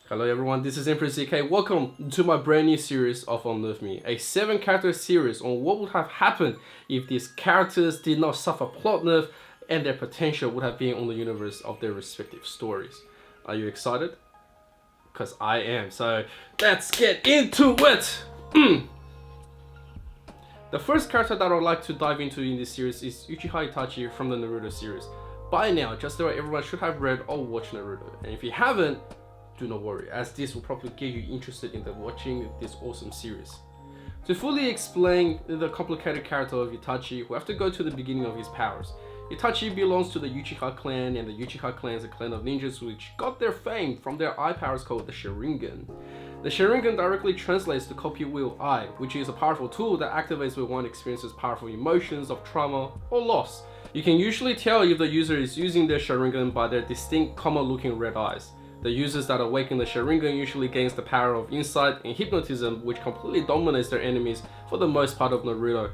Hello everyone, this is Emperor ZK. Welcome to my brand new series of Nerfed Me, a 7-character series on what would have happened if these characters did not suffer plot nerf and their potential would have been on the universe of their respective stories. Are you excited? Because I am, so let's get into it! The first character that I would like to dive into in this series is Uchiha Itachi from the Naruto series. By now, just about everyone should have read or watched Naruto, and if you haven't, do not worry, as this will probably get you interested in watching this awesome series. To fully explain the complicated character of Itachi, we have to go to the beginning of his powers. Itachi belongs to the Uchiha clan, and the Uchiha clan is a clan of ninjas which got their fame from their eye powers called the Sharingan. The Sharingan directly translates to copy wheel eye, which is a powerful tool that activates when one experiences powerful emotions of trauma or loss. You can usually tell if the user is using their Sharingan by their distinct common looking red eyes. The users that awaken the Sharingan usually gains the power of insight and hypnotism, which completely dominates their enemies for the most part of Naruto.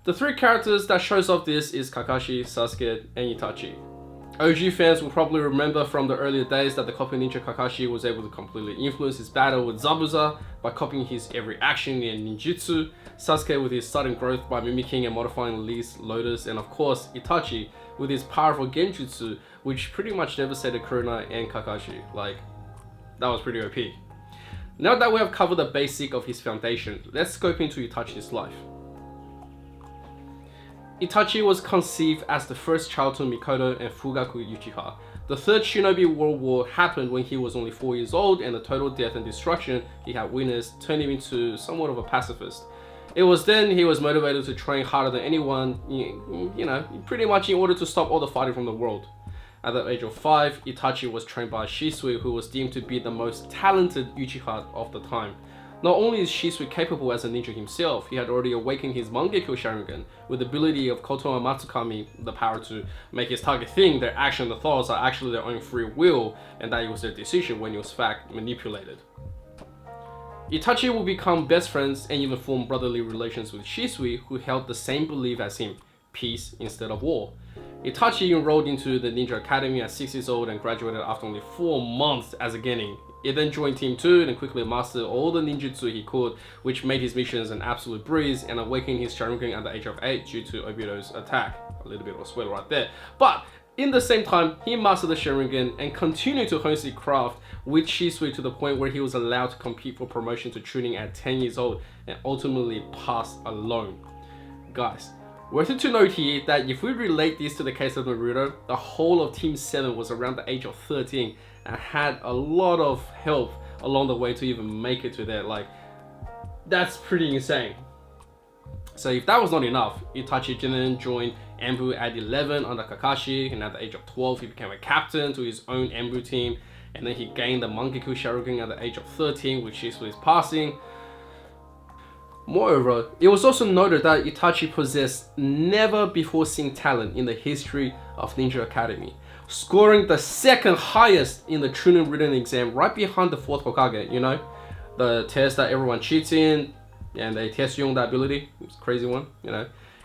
The 3 characters that shows off this is Kakashi, Sasuke, and Itachi. OG fans will probably remember from the earlier days that the copy ninja Kakashi was able to completely influence his battle with Zabuza by copying his every action and ninjutsu, Sasuke with his sudden growth by mimicking and modifying Lee's Lotus, and of course Itachi with his powerful genjutsu, which pretty much devastated Kurona and Kakashi. Like, that was pretty OP. Now that we have covered the basic of his foundation, let's scope into Itachi's life. Itachi was conceived as the first child to Mikoto and Fugaku Uchiha. The Third Shinobi World War happened when he was only 4 years old, and the total death and destruction he had witnessed turned him into somewhat of a pacifist. It was then he was motivated to train harder than anyone, pretty much in order to stop all the fighting from the world. At the age of 5, Itachi was trained by Shisui, who was deemed to be the most talented Uchiha of the time. Not only is Shisui capable as a ninja himself, he had already awakened his Mangekyo Sharingan with the ability of Koto Matsukami, the power to make his target think their action and thoughts are actually their own free will, and that it was their decision when it was fact manipulated. Itachi will become best friends and even form brotherly relations with Shisui, who held the same belief as him, peace instead of war. Itachi enrolled into the Ninja Academy at 6 years old and graduated after only 4 months as a genin. He then joined Team 2 and quickly mastered all the ninjutsu he could, which made his missions an absolute breeze, and awakened his Sharingan at the age of 8 due to Obito's attack. A little bit of a spoiler right there. But in the same time, he mastered the Sharingan and continued to hone his craft with Shisui to the point where he was allowed to compete for promotion to Chunin at 10 years old and ultimately passed alone. Guys, worth it to note here that if we relate this to the case of Naruto, the whole of Team 7 was around the age of 13 and had a lot of help along the way to even make it to there. Like, that's pretty insane. So if that was not enough, Itachi then joined Anbu at 11 under Kakashi, and at the age of 12 he became a captain to his own Anbu team, and then he gained the Mangekyo Sharingan at the age of 13, which is his passing. Moreover, it was also noted that Itachi possessed never before seen talent in the history of Ninja Academy, scoring the 2nd highest in the Chunin written exam, right behind the 4th Hokage, the test that everyone cheats in, and they test you on that ability. It's a crazy one,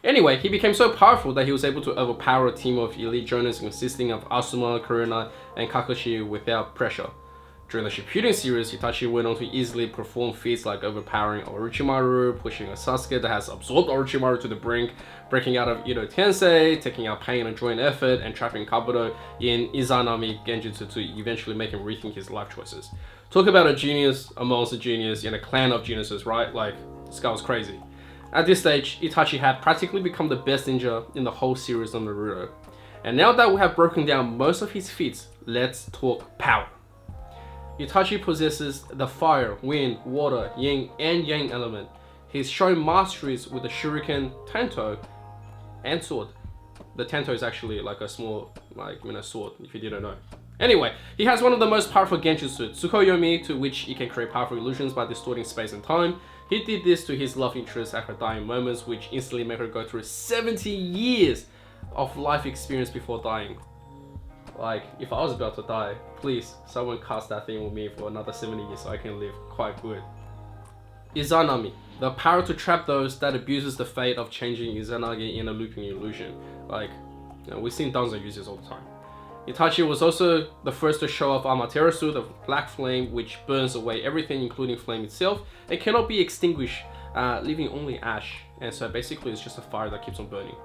Anyway, he became so powerful that he was able to overpower a team of elite jonins consisting of Asuma, Kurona, and Kakashi without pressure. During the Shippuden series, Itachi went on to easily perform feats like overpowering Orochimaru, pushing a Sasuke that has absorbed Orochimaru to the brink, breaking out of Edo Tensei, taking out pain and joint effort, and trapping Kabuto in Izanami Genjutsu to eventually make him rethink his life choices. Talk about a genius amongst a genius in a clan of geniuses, right? Like, this guy was crazy. At this stage, Itachi had practically become the best ninja in the whole series of Naruto. And now that we have broken down most of his feats, let's talk power. Itachi possesses the fire, wind, water, yin and yang element. He's shown masteries with the shuriken, tanto, and sword. The tanto is actually like a small, sword, if you didn't know. Anyway, he has one of the most powerful genjutsu, Tsukuyomi, to which he can create powerful illusions by distorting space and time. He did this to his love interest at her dying moments, which instantly made her go through 70 years of life experience before dying. Like, if I was about to die, please, someone cast that thing with me for another 70 years so I can live quite good. Izanami, the power to trap those that abuses the fate of changing Izanagi in a looping illusion. Like, we've seen Danzo use this all the time. Itachi was also the first to show off Amaterasu, the black flame, which burns away everything, including flame itself, and cannot be extinguished, leaving only ash. And so basically it's just a fire that keeps on burning.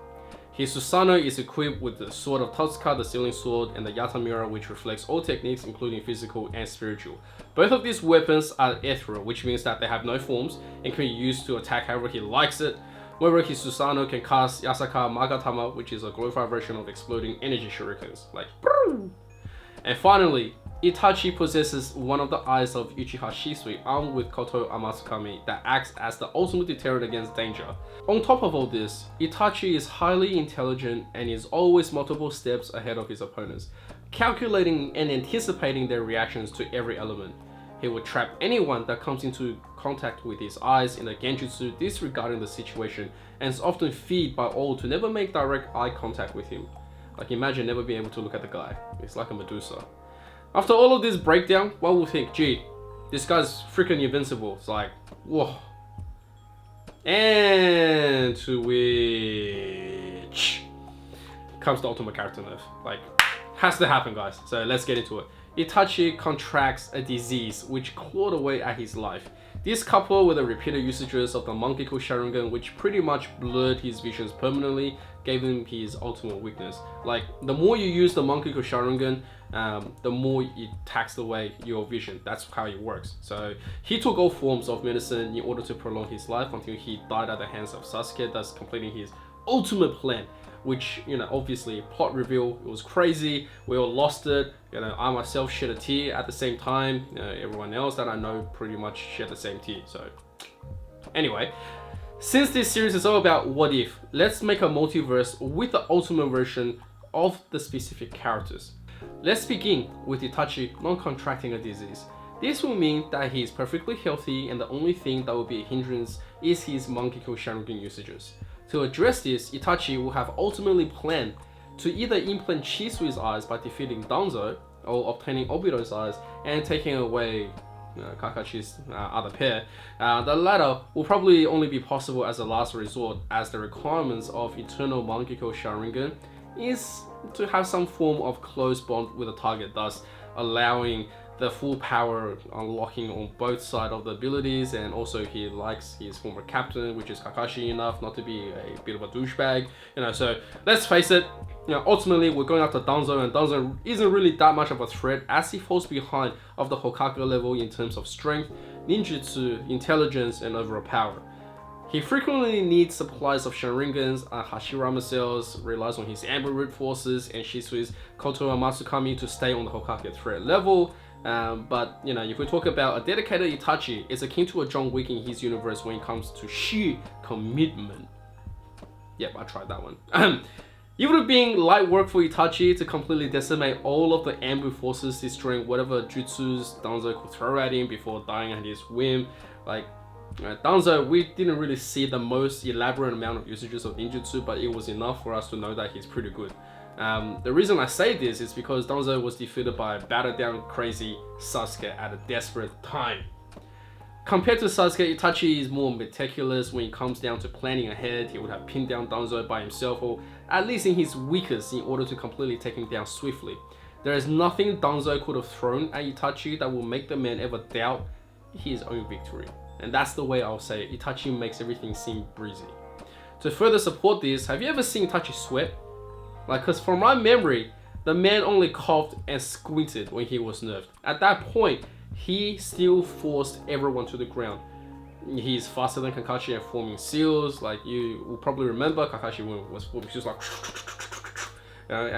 His Susanoo is equipped with the Sword of Totsuka, the Sealing Sword, and the Yata Mirror, which reflects all techniques, including physical and spiritual. Both of these weapons are ethereal, which means that they have no forms and can be used to attack however he likes it. Moreover, his Susanoo can cast Yasaka Magatama, which is a glorified version of exploding energy shurikens, like brrr. And finally, Itachi possesses one of the eyes of Uchiha Shisui, armed with Koto Amatsukami, that acts as the ultimate deterrent against danger. On top of all this, Itachi is highly intelligent and is always multiple steps ahead of his opponents, calculating and anticipating their reactions to every element. He would trap anyone that comes into contact with his eyes in a genjutsu, disregarding the situation, and is often feed by all to never make direct eye contact with him. Like, imagine never being able to look at the guy. It's like a Medusa. After all of this breakdown, one would think, gee, this guy's freaking invincible. It's like, whoa. And to which comes the ultimate character nerf. Like, has to happen, guys. So let's get into it. Itachi contracts a disease which clawed away at his life. This, coupled with the repeated usages of the Monkey-Ko Sharingan, which pretty much blurred his visions permanently, gave him his ultimate weakness. Like, the more you use the Monkey-Ko Sharingan, the more it takes away your vision. That's how it works. So he took all forms of medicine in order to prolong his life until he died at the hands of Sasuke, thus completing his ultimate plan. Which, you know, obviously plot reveal, it was crazy, we all lost it, you know, I myself shed a tear at the same time, everyone else that I know pretty much shed the same tear. So anyway, since this series is all about what if, let's make a multiverse with the ultimate version of the specific characters. Let's begin with Itachi non-contracting a disease. This will mean that he is perfectly healthy, and the only thing that will be a hindrance is his Monkey-Ko Sharingan usages. To address this, Itachi will have ultimately planned to either implant Chisui's eyes by defeating Danzo, or obtaining Obito's eyes and taking away Kakashi's other pair. The latter will probably only be possible as a last resort, as the requirements of Eternal Monkey-Ko Sharingan is to have some form of close bond with the target, thus allowing the full power unlocking on both sides of the abilities. And also he likes his former captain, which is Kakashi, enough not to be a bit of a douchebag, you know. So let's face it, you know, ultimately we're going after Danzo, and Danzo isn't really that much of a threat, as he falls behind of the Hokage level in terms of strength, ninjutsu, intelligence, and overall power. He frequently needs supplies of Sharingans and Hashirama cells, relies on his Amber Root forces and Shisui's Koto Amatsukami to stay on the Hokage threat level. But, you know, if we talk about a dedicated Itachi, it's akin to a John Wick in his universe when it comes to sheer commitment. Yep, I tried that one. It would have been light work for Itachi to completely decimate all of the Ambu forces, destroying whatever jutsus Danzo could throw at him before dying at his whim. Like, Danzo, we didn't really see the most elaborate amount of usages of ninjutsu, but it was enough for us to know that he's pretty good. The reason I say this is because Danzo was defeated by a battered down crazy Sasuke at a desperate time. Compared to Sasuke, Itachi is more meticulous when it comes down to planning ahead. He would have pinned down Danzo by himself, or at least in his weakest, in order to completely take him down swiftly. There is nothing Danzo could have thrown at Itachi that will make the man ever doubt his own victory. And that's the way I'll say it. Itachi makes everything seem breezy. To further support this, have you ever seen Itachi sweat? Like, cause from my memory, the man only coughed and squinted when he was nerfed. At that point, he still forced everyone to the ground. He's faster than Kakashi at forming seals. Like, you will probably remember, Kakashi was forming seals like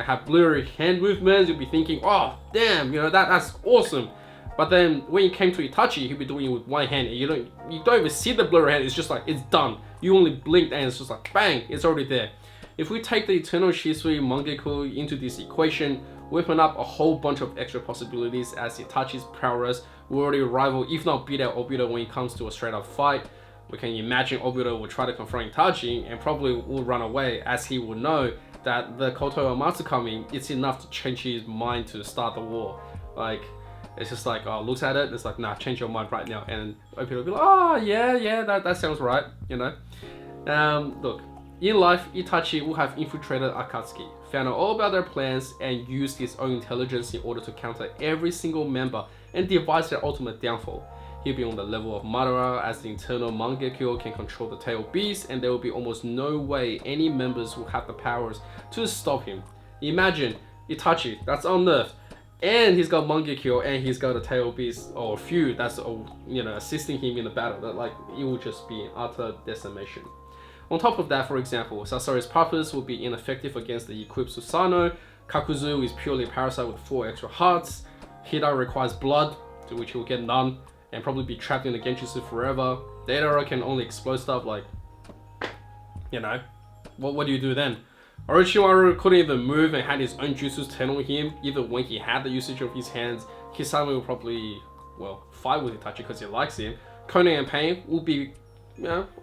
have blurry hand movements. You'll be thinking, oh damn, you know, that's awesome. But then when it came to Itachi, he'll be doing it with one hand, and you don't even see the blurry hand. It's just like, it's done. You only blinked and it's just like bang, it's already there. If we take the Eternal Shisui Monkey-Ko into this equation, we open up a whole bunch of extra possibilities, as Itachi's prowess will already rival, if not beat out Obito when it comes to a straight up fight. We can imagine Obito will try to confront Itachi and probably will run away, as he will know that the Koto Amatsukami, it's enough to change his mind to start the war. Like, it's just like, oh, looks at it, it's like, nah, change your mind right now. And Obito will be like, oh yeah, that sounds right, you know. Look. In life, Itachi will have infiltrated Akatsuki, found out all about their plans, and used his own intelligence in order to counter every single member and devise their ultimate downfall. He'll be on the level of Madara, as the internal Mangekyo can control the tail beast, and there will be almost no way any members will have the powers to stop him. Imagine Itachi, that's unnerfed, and he's got Mangekyo, and he's got a tail beast or a few that's assisting him in the battle. That it will just be utter decimation. On top of that, for example, Sasori's purpose will be ineffective against the equipped Susanoo. Kakuzu is purely a parasite with 4 extra hearts. Hida requires blood, to which he will get none, and probably be trapped in the Genjutsu forever. Deidara can only explode stuff, what do you do then? Orochimaru couldn't even move and had his own jutsus turn on him. Even when he had the usage of his hands, Kisame will probably, fight with Itachi because he likes him. Konan and Pain will be,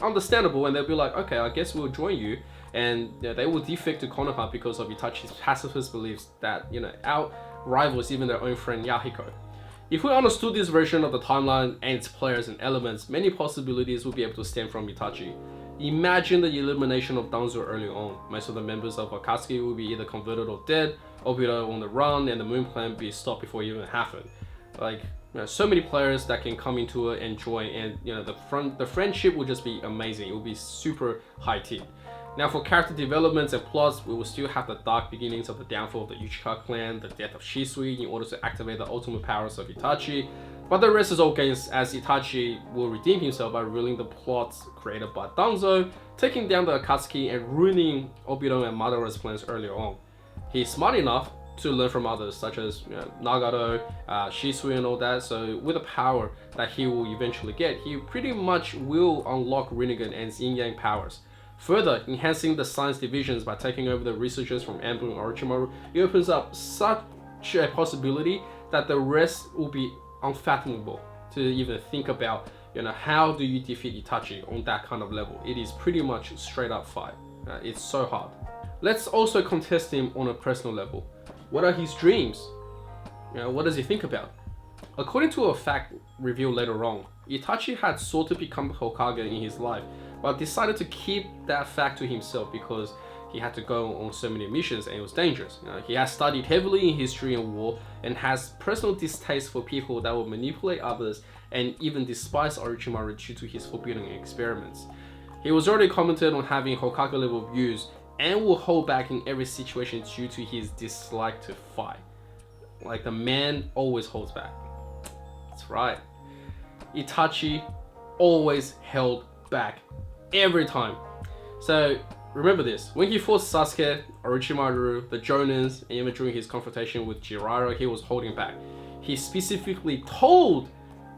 understandable, and they'll be like, okay, I guess we'll join you. And they will defect to Konoha because of Itachi's pacifist beliefs that, out rivals even their own friend Yahiko. If we understood this version of the timeline and its players and elements, many possibilities would be able to stem from Itachi. Imagine the elimination of Danzo early on. Most of the members of Akatsuki will be either converted or dead, Obito on the run, and the Moon Clan be stopped before it even happened. So many players that can come into it and join, and the friendship will just be amazing. It will be super high tea. Now for character developments and plots, we will still have the dark beginnings of the downfall of the Uchiha clan, the death of Shisui in order to activate the ultimate powers of Itachi, but the rest is all games, as Itachi will redeem himself by revealing the plots created by Danzo, taking down the Akatsuki and ruining Obito and Madara's plans earlier on. He's smart enough to learn from others, such as Nagato, Shisui and all that, so with the power that he will eventually get, he pretty much will unlock Rinnegan and Yin Yang powers. Further, enhancing the science divisions by taking over the researchers from Anbu and Orochimaru, it opens up such a possibility that the rest will be unfathomable to even think about. How do you defeat Itachi on that kind of level? It is pretty much straight up fight. It's so hard. Let's also contest him on a personal level. What are his dreams? What does he think about? According to a fact revealed later on, Itachi had sought to become Hokage in his life, but decided to keep that fact to himself because he had to go on so many missions and it was dangerous. He has studied heavily in history and war and has personal distaste for people that will manipulate others and even despise Orochimaru due to his forbidden experiments. He was already commented on having Hokage level views and will hold back in every situation due to his dislike to fight. The man always holds back. That's right. Itachi always held back every time. So remember this, when he fought Sasuke, Orochimaru, the Jonins, and even during his confrontation with Jiraiya, he was holding back. He specifically told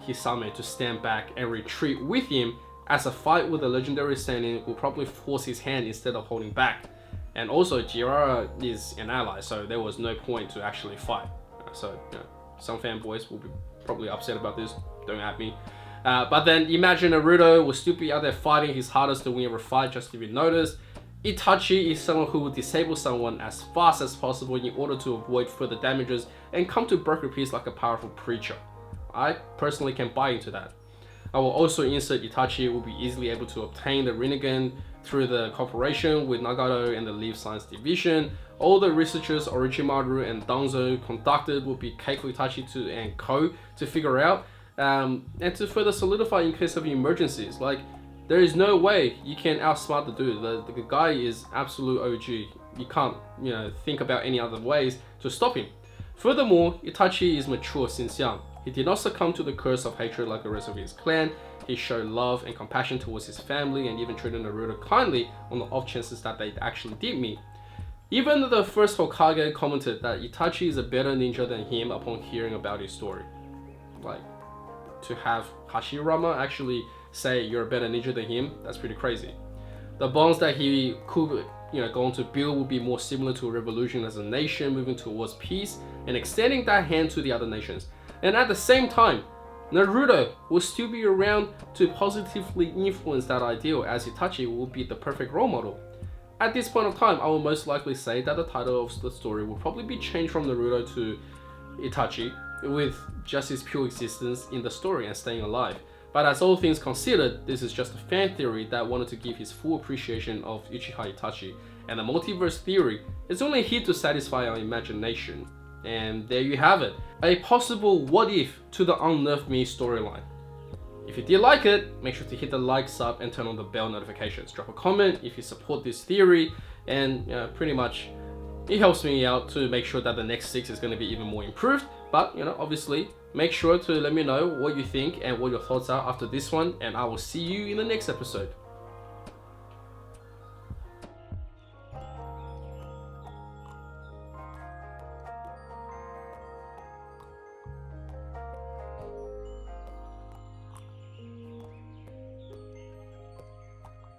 Hisame to stand back and retreat with him, as a fight with a legendary Sennin will probably force his hand instead of holding back. And also Jiraiya is an ally, so there was no point to actually fight. So some fanboys will be probably upset about this, don't at me. But then imagine Naruto will still be out there fighting his hardest to win every fight just to be noticed. Itachi is someone who will disable someone as fast as possible in order to avoid further damages and come to broken peace like a powerful preacher. I personally can buy into that. I will also insert Itachi will be easily able to obtain the Rinnegan through the cooperation with Nagato and the Leaf Science Division. All the researchers Orochimaru and Danzo conducted will be cake for Itachi and Ko to figure out, and to further solidify in case of emergencies. There is no way you can outsmart the dude. The guy is absolute OG. You can't, think about any other ways to stop him. Furthermore, Itachi is mature since young. He did not succumb to the curse of hatred like the rest of his clan. He showed love and compassion towards his family and even treated Naruto kindly on the off chances that they actually did meet. Even the first Hokage commented that Itachi is a better ninja than him upon hearing about his story. To have Hashirama actually say you're a better ninja than him, that's pretty crazy. The bonds that he could go on to build will be more similar to a revolution as a nation moving towards peace and extending that hand to the other nations. And at the same time, Naruto will still be around to positively influence that ideal, as Itachi will be the perfect role model. At this point of time, I will most likely say that the title of the story will probably be changed from Naruto to Itachi, with just his pure existence in the story and staying alive. But as all things considered, this is just a fan theory that wanted to give his full appreciation of Uchiha Itachi and the multiverse theory is only here to satisfy our imagination. And there you have it, a possible what if to the Un-Nerf Me storyline. If you did like it, make sure to hit the like, sub, and turn on the bell notifications. Drop a comment if you support this theory, and pretty much it helps me out to make sure that the next 6 is going to be even more improved. But obviously, make sure to let me know what you think and what your thoughts are after this one, and I will see you in the next episode.